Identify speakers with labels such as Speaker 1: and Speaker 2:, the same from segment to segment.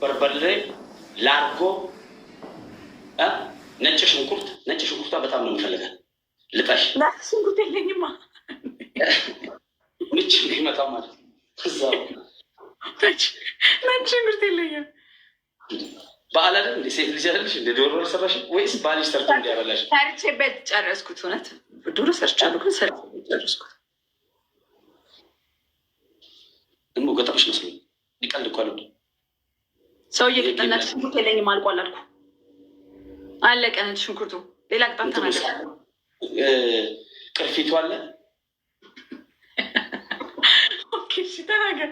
Speaker 1: በርበሬ፣ ላርጎ፣ ነጭ ሽንኩርቷ በጣም ነው የምፈልጋት። ልጠሽ
Speaker 2: ሽንኩርት የለኝማ
Speaker 1: ምች ይመጣው ማለት ነው።
Speaker 2: ነጭ ሽንኩርት የለኝም።
Speaker 1: በዓል አይደል እንደ ሴት ልጅ አይደለሽ እንደ ዶሮ አልሰራሽ ወይስ ባልሽ ሰርቶ እንዲያበላሽ?
Speaker 2: ሰርቼ ቤት ጨረስኩት። እውነት ዶሮ ሰርቻለሁ፣ ግን ሰርቼ ቤት ጨረስኩት።
Speaker 1: ደግሞ ገጠመሽ መስሎኝ ሊቀልድ እኮ አልወድም።
Speaker 2: ሰውዬ ነጭ ሽንኩርት የለኝም አልቋል አልኩ። አለቀ ነጭ ሽንኩርቱ። ሌላ ቅጣት ተናገር።
Speaker 1: ቅርፊቱ አለ።
Speaker 2: ኦኬ እሺ፣ ተናገር።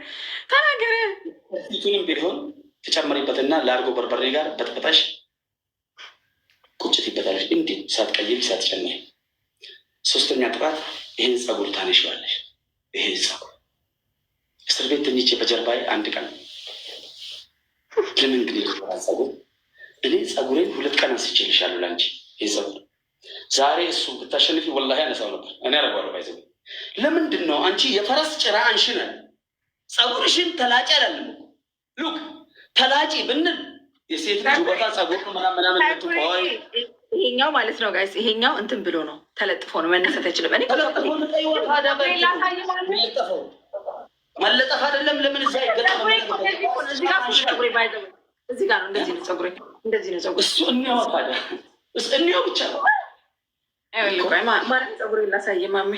Speaker 1: ቅርፊቱንም ቢሆን ተጨመሪበትና ላርጎ በርበሬ ጋር በጥብጠሽ ቁጭት ይበታለሽ። እንዴ ሳትቀይሪ ሳትጨምሪ። ሶስተኛ ጥራት ይህን ጸጉር ታነሺዋለሽ። ይሄን ጸጉር እስር ቤት ተኝቼ በጀርባዬ አንድ ቀን ለምን ግን ጸጉር እኔ ጸጉሬን 2 ቀን አንስቼልሻለሁ ላንቺ። ይህ ጸጉር ዛሬ እሱ ብታሸንፊ ወላሂ ያነሳው ነበር። እኔ አረጓለሁ ባይዘ። ለምንድን ነው አንቺ የፈረስ ጭራ አንሽነ ጸጉርሽን ተላጭ አላለም። ሉክ ተላጪ ብንል የሴት ልጅ ውበታ ጸጉር ምናምን ቆይ
Speaker 2: ይሄኛው ማለት ነው ጋይስ፣ ይሄኛው እንትን ብሎ ነው ተለጥፎ ነው መነሳት አይችልም። እኔ
Speaker 1: ተለጥፎ ነው መለጠፍ አይደለም። ለምን እዛ ይገጣል?
Speaker 2: እዚህ ጋር ነው። እንደዚህ ነው ጸጉሬ፣ እንደዚህ ነው ጸጉሬ።
Speaker 1: እሱ እንየው ታዲያ፣ እንየው ብቻ ነው።
Speaker 2: ማለት ጸጉሬ ላሳየ ማሜ።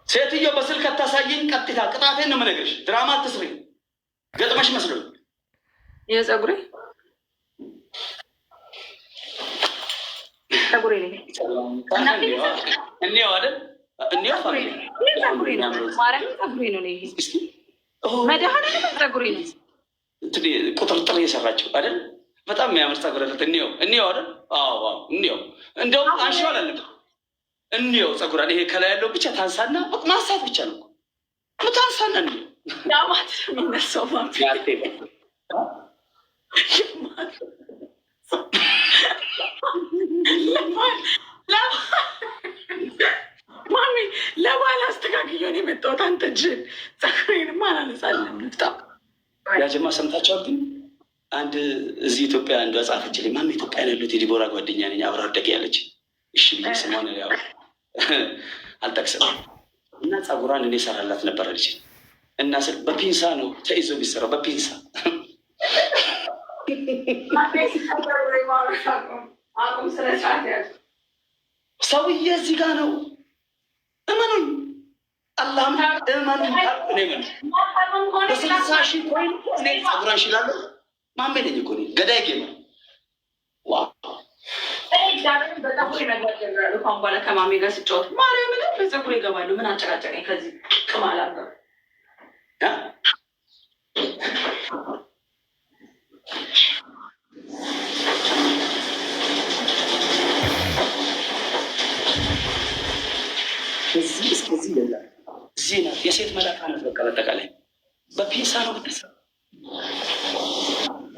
Speaker 1: ሴትዮ በስልክ አታሳየኝ። ቀጥታ ቅጣቴን ነው የምነግርሽ። ድራማ አትስሪ። ገጥመሽ መስሎኝ
Speaker 2: የጸጉሬ ጸጉሬ ላይ
Speaker 1: እንየው አይደል? እንየው
Speaker 2: ጸጉሬ ነው። ማርያም ጸጉሬ ነው። ይሄ መድኃኒዓለም ጸጉሬ ነው።
Speaker 1: ቁጥርጥር እየሰራችው አይደል? በጣም የሚያምር ጸጉር አለት። እንየው አይደል? አዎ እንየው። እንደውም አንሺው አላለም። እንየው ጸጉራን። ይሄ ከላይ ያለው ብቻ ታንሳና ማንሳት ብቻ ነው። ታንሳና እንየው።
Speaker 2: ዳማት የሚነሳው ማሚ ለባል አስተካክየውን የመጣሁት አንተ እጅህን ጸጉሬንም አላነሳለም። ልፍታ
Speaker 1: ያጀማ ሰምታችኋል። ግን አንድ እዚህ ኢትዮጵያ አንዷ ጻፈችልኝ። ማሚ ኢትዮጵያ ያሉት የዲቦራ ጓደኛ ነኝ አብራ አደግ ያለች። እሺ ብዬ ስሟን ያው አልጠቅስም እና ጸጉሯን እኔ ሰራላት ነበር ልጅ እና ስል በፒንሳ ነው ተይዞ የሚሰራው በፒንሳ ሰውዬ እዚህ ጋር ነው። እመኑኝ አላህም እመኑኝ በ60 ሺህ ኮይን እኔ ጸጉራን እችላለሁ። ማሜ ነኝ እኮ ገዳይ ጌማ
Speaker 2: በኋላ ከማሜ ጋር ስጫወት ማርያምን በጸጉር ይገባሉ። ምን አጨቃጨቀኝ? ከዚህ ቅማል አለ
Speaker 1: እዚህ እስከዚህ ይላል። እዚህ ናት የሴት መላጣ ናት። በቃ በጠቃላይ በፒንሳ ነው ብትሰራ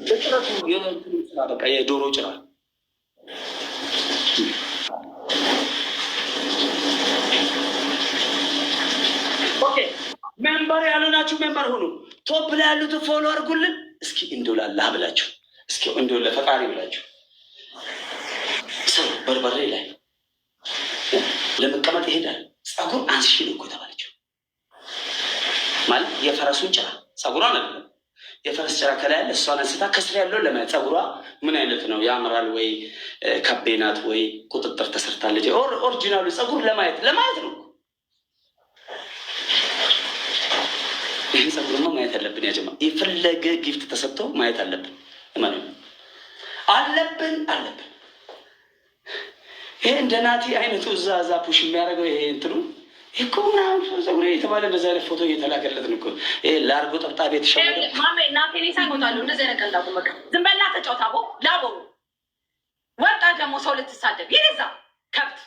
Speaker 1: በጭረቱ የስራ በቃ የዶሮ ጭራ ሜምበር ያልሆናችሁ ሜምበር ሁኑ። ቶፕ ላይ ያሉትን ፎሎ አድርጉልን። እስኪ እንደው ላላህ ብላችሁ እስኪ እንደው ለፈጣሪ ብላችሁ ሰው በርበሬ ላይ ለመቀመጥ ይሄዳል። ጸጉር አንስሽ ነው እኮ የተባለችው። ማለት የፈረሱን ጭራ ጸጉሯን አይደለም የፈረስ ጭራ ከላይ ያለ እሷን አንስታ ከስር ያለው ለማየት ጸጉሯ ምን አይነት ነው ያምራል ወይ ከቤናት ወይ ቁጥጥር ተሰርታለች ኦሪጂናሉ ጸጉር ለማየት ነው። ይህን ጸጉርማ ማየት አለብን። ያጀማ የፈለገ ጊፍት ተሰጥተው ማየት አለብን አለብን። ይሄ እንደ ናቲ አይነቱ እዛ ፑሽ የሚያደርገው ይሄ እንትኑ እኮ ምናምን ጸጉሬ የተባለ እንደዚ አይነት ፎቶ እየተላከለትን እኮ ይሄ ላርጎ ጠብጣቤ የተሸወደ
Speaker 2: ማሜ ናቴኔ ሳይሞታሉ እንደዚህ አይነት ቀልዳቁ በቃ ዝም በላ ተጫወታ ላቦ ወጣ ደግሞ ሰው ልትሳደብ ይዛ ከብት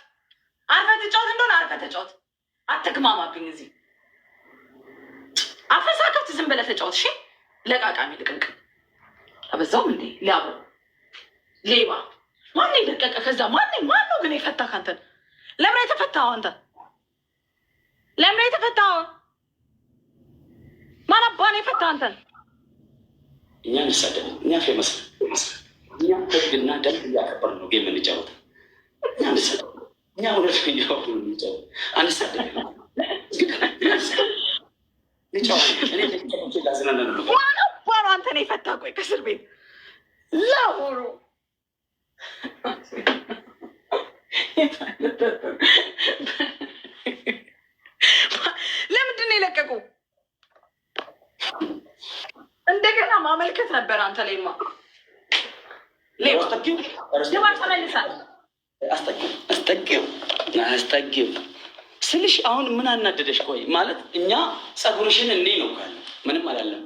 Speaker 2: አርፈ ተጫወት እንደሆነ አርፈ ተጫወት። አትግማማብኝ እዚህ አፈሳ ከብት ዝም በላ ተጫወት። እሺ ለቃቃሚ ልቅልቅ አበዛውም እንዴ ላቦ ሌባ ማን ይደቀቀ? ከዛ ማን ነው ግን የፈታ? ካንተን ለምን የተፈታው? አንተ ለምን የተፈታው? ማን አባን የፈታ? አንተን
Speaker 1: እኛ እንሳደብም፣ እኛ ፌመስ እኛ ህግና ደንብ እያከበርን ነው ጌም የምንጫወተው። እኛ እንሳደብ፣ እኛ እውነተኛ እንጫወት አንሳደብም።
Speaker 2: አንተ ነው የፈታ። ቆይ ከእስር ቤት ለሆኑ ለምንድን ነው የለቀቁ? እንደገና ማመልከት ነበር አንተ ላይማ ተመልሳል።
Speaker 1: አስጠጊው ስልሽ አሁን ምን አናደደሽ? ቆይ ማለት እኛ ጸጉርሽን እንዴ ነው ካለ ምንም አላለም።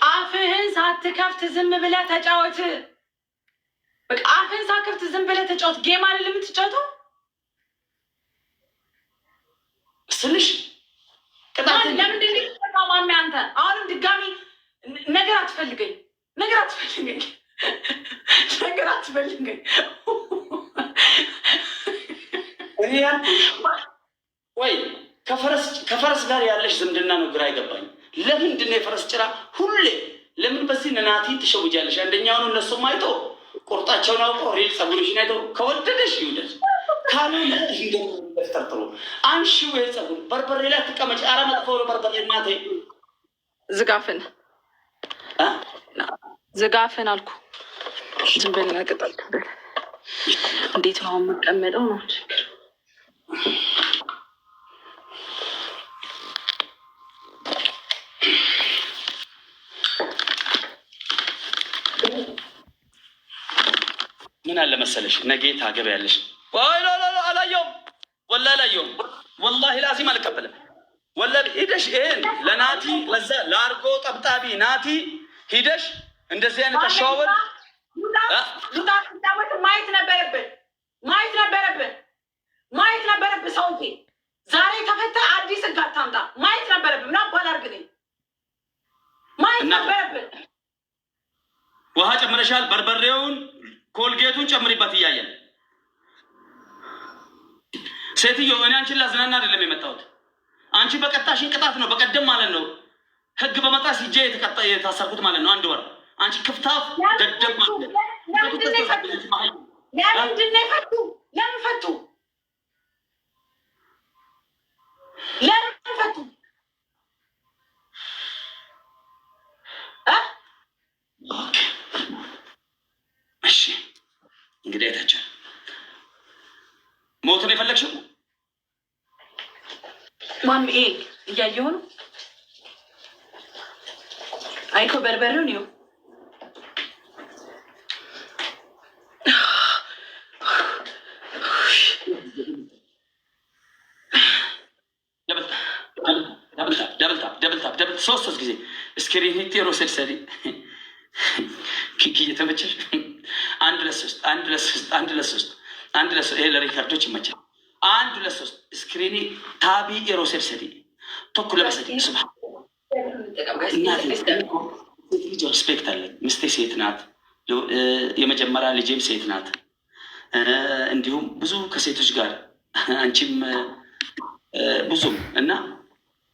Speaker 2: አፍህን ሳትከፍት ዝም ብለህ ተጫወት። በቃ አፍህን ሳትከፍት ዝም ብለህ ተጫወት። ጌም አይደለም የምትጫወተው
Speaker 1: ስልሽ
Speaker 2: ቅጣት ለምንድን ነው ማሚ? አንተ አሁንም ድጋሚ ነገር አትፈልገኝ።
Speaker 1: ወይ ከፈረስ ጋር ያለሽ ዝምድና ነው ግራ አይገባኝ። ለምንድን ነው የፈረስ ጭራ ሁሌ ለምን በዚህ ናቲ ትሸውጃለሽ? አንደኛውን እነሱም አይቶ ቁርጣቸውን አውቆ ሬል ጸጉርሽን አይቶ ከወደደሽ ይውደድ፣ ካልሆነ ይገጠርጥሩ አንሺው። የጸጉር በርበሬ ላይ ትቀመጭ። አረ መጥፎ ነው በርበሬ። እናቴ
Speaker 2: ዝጋፍን አልኩ። ዝም በልና ቅጠል እንዴት ነው የምቀመጠው ነው ችግር።
Speaker 1: ምን አለ መሰለሽ ነገ ታገቢያለሽ። አላየውም ወላሂ አላየውም። ወላሂ ላዚም አልቀበልም። ወላሂ ሂደሽ ይሄን ለናቲ ለዛ ለአርጎ ጠብጣቢ ናቲ ሂደሽ እንደዚህ አይነት አሸዋወል
Speaker 2: ማየት ነበረብህ። ሰውዬ ዛሬ ተፈታ። አዲስ ህግ አታምጣ። ማየት ነበረብህ። ምን አባል አድርግልኝ። ማየት ነበረብህ።
Speaker 1: ውሃ ጨምረሻል። በርበሬውን ኮልጌቱን ጨምሪበት እያየን ሴትዮ እኔ አንቺን ላዝናና አይደለም የመጣሁት። አንቺ በቀጣሽን ቅጣት ነው። በቀደም ማለት ነው ህግ በመጣስ ሂጄ የታሰርኩት ማለት ነው 1 ወር። አንቺ ክፍታፍ ደደብ ማለት ነው።
Speaker 2: ለምንድን ነው የፈቱ? ለምን ፈቱ?
Speaker 1: እሺ እንግዲህ አይታችኋል። ሞቱን የፈለግሽው
Speaker 2: ማሚ እያየሁ ነው። አይኮ በርበሬውን ይኸው
Speaker 1: ደብል 3 ጊዜ እስክሪን ሮሴል ሰሪ ኪኪ እየተመቸሽ 1 2 3 ይሄ ለሪካርዶች ይመቻል። 1 2 3 እስክሪኒ ታቢ ሮሴል ሰሪ ቶኩ ለመሰዲ ስብሓ ልጅ ሪስፔክት አለን። ምስቴ ሴት ናት። የመጀመሪያ ልጄም ሴት ናት። እንዲሁም ብዙ ከሴቶች ጋር አንቺም ብዙም እና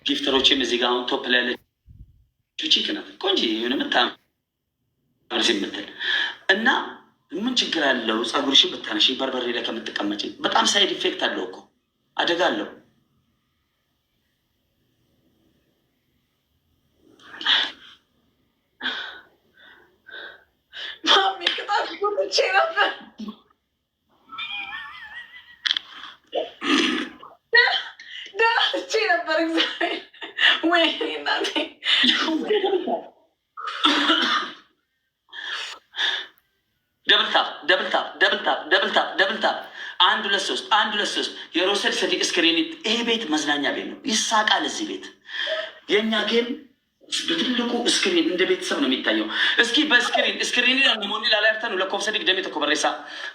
Speaker 1: ጊፍተሮችም እዚህ ጋር አሁን ቶፕ ላይ ያለችው ቺክ ናት። ቆንጆ የሆነ ምታምርስ የምትል እና ምን ችግር አለው? ጸጉርሽን ብታነሺ በርበሬ ላይ ከምትቀመጪ በጣም ሳይድ ኢፌክት አለው እኮ አደጋ አለው።
Speaker 2: ማሚ ቅጣት ጉልቼ ነበር። ደህና ነበር። እግዚአብሔር ወይ እናቴ
Speaker 1: ደብልታፕ 1 2 3 የሮሴል ሰዲቅ ስክሪኒት። ይሄ ቤት መዝናኛ ቤት ነው። ይሳቃል እዚህ ቤት። የእኛ ጌም በትልቁ ስክሪን እንደ ቤተሰብ ነው የሚታየው። እስኪ በስክሪን ሞኒ ላላርተን ለኮብ ሰዲቅ ደሜ ተኮበሬሳ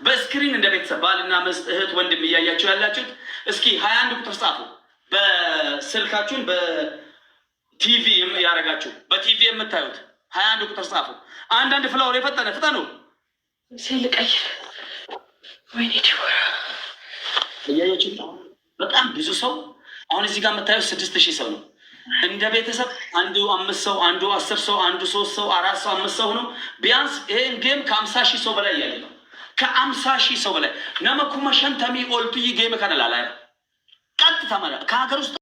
Speaker 1: በስክሪን እንደ ቤተሰብ ባልና ሚስት እህት ወንድም እያያችሁ ያላችሁት እስኪ 21 ቁጥር ጻፉ። በስልካችሁን በቲቪ ያደረጋችሁ በቲቪ የምታዩት 21 ቁጥር ጻፉ። አንዳንድ ፍላወር የፈጠነ ፍጠኑ
Speaker 2: ሲልቀይ ወይኔ ዲቦራ
Speaker 1: እያያችሁ በጣም ብዙ ሰው አሁን እዚህ ጋር የምታዩት 6000 ሰው ነው። እንደ ቤተሰብ አንዱ 5 ሰው፣ አንዱ 10 ሰው፣ አንዱ 3 ሰው፣ 4 ሰው፣ 5 ሰው ነው ቢያንስ። ይሄን ጌም ከ50 ሺህ ሰው በላይ እያየ ነው። ከ50 ሺህ ሰው በላይ ነመኩመ ሸንተሚ ኦልቱ ጌም ከነላላ ቀጥታ ከሀገር ውስጥ